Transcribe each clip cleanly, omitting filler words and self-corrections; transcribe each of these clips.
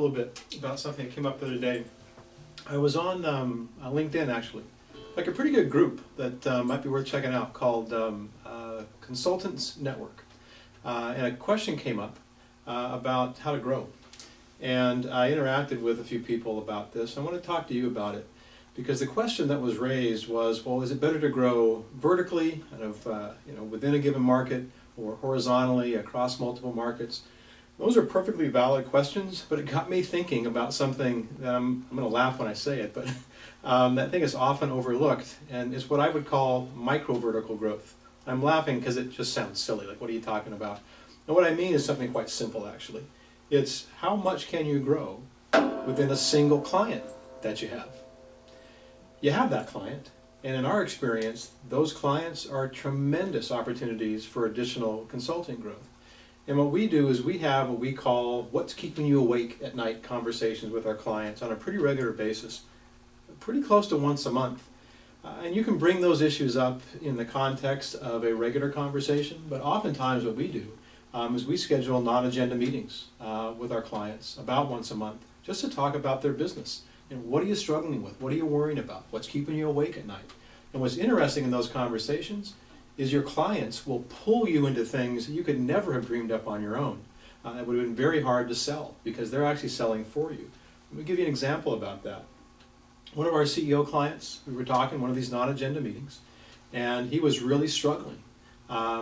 little bit about something that came up the other day. I was on LinkedIn, actually, like a pretty good group that might be worth checking out, called Consultants Network. And a question came up about how to grow. And I interacted with a few people about this. I want to talk to you about it, because the question that was raised was, well, is it better to grow vertically, kind of, within a given market, or horizontally across multiple markets? Those are perfectly valid questions, but it got me thinking about something that I'm going to laugh when I say it, but that I think is often overlooked, and it's what I would call micro-vertical growth. I'm laughing because it just sounds silly, like what are you talking about? And what I mean is something quite simple, actually. It's how much can you grow within a single client that you have? You have that client, and in our experience, those clients are tremendous opportunities for additional consulting growth. And what we do is we have what we call what's keeping you awake at night conversations with our clients on a pretty regular basis, pretty close to once a month. And you can bring those issues up in the context of a regular conversation, but oftentimes what we do is we schedule non-agenda meetings with our clients about once a month, just to talk about their business. And what are you struggling with? What are you worrying about? What's keeping you awake at night? And what's interesting in those conversations is your clients will pull you into things that you could never have dreamed up on your own. It would have been very hard to sell, because they're actually selling for you. Let me give you an example about that. One of our CEO clients, we were talking one of these non-agenda meetings, and he was really struggling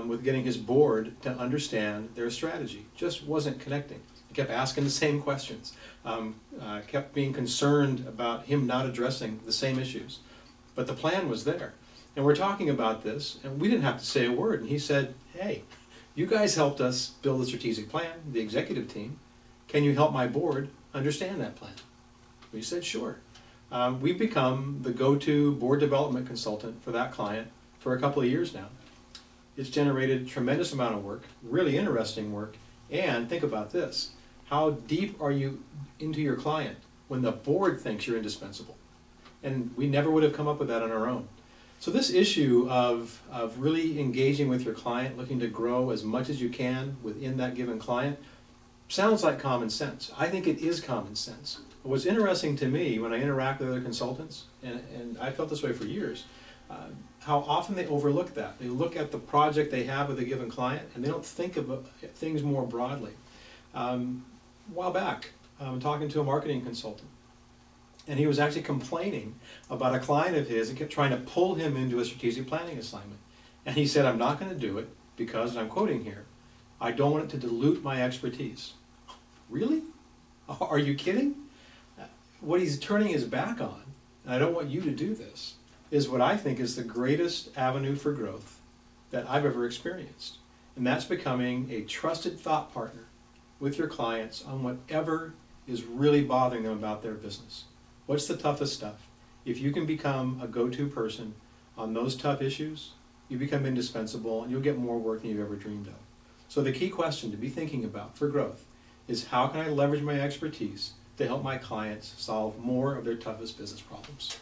with getting his board to understand their strategy. Just wasn't connecting. He kept asking the same questions, kept being concerned about him not addressing the same issues. But the plan was there. And we're talking about this, and we didn't have to say a word. And he said, hey, you guys helped us build a strategic plan, the executive team. Can you help my board understand that plan? We said, sure. We've become the go-to board development consultant for that client for a couple of years now. It's generated a tremendous amount of work, really interesting work, and think about this. How deep are you into your client when the board thinks you're indispensable? And we never would have come up with that on our own. So this issue of really engaging with your client, looking to grow as much as you can within that given client, sounds like common sense. I think it is common sense. But what's interesting to me when I interact with other consultants, and I felt this way for years, how often they overlook that. They look at the project they have with a given client, and they don't think of things more broadly. A while back, I'm talking to a marketing consultant, and he was actually complaining about a client of his that kept trying to pull him into a strategic planning assignment. And he said, I'm not going to do it because, and I'm quoting here, I don't want it to dilute my expertise. Really? Are you kidding? What he's turning his back on, and I don't want you to do this, is what I think is the greatest avenue for growth that I've ever experienced. And that's becoming a trusted thought partner with your clients on whatever is really bothering them about their business. What's the toughest stuff? If you can become a go-to person on those tough issues, you become indispensable and you'll get more work than you've ever dreamed of. So the key question to be thinking about for growth is, how can I leverage my expertise to help my clients solve more of their toughest business problems?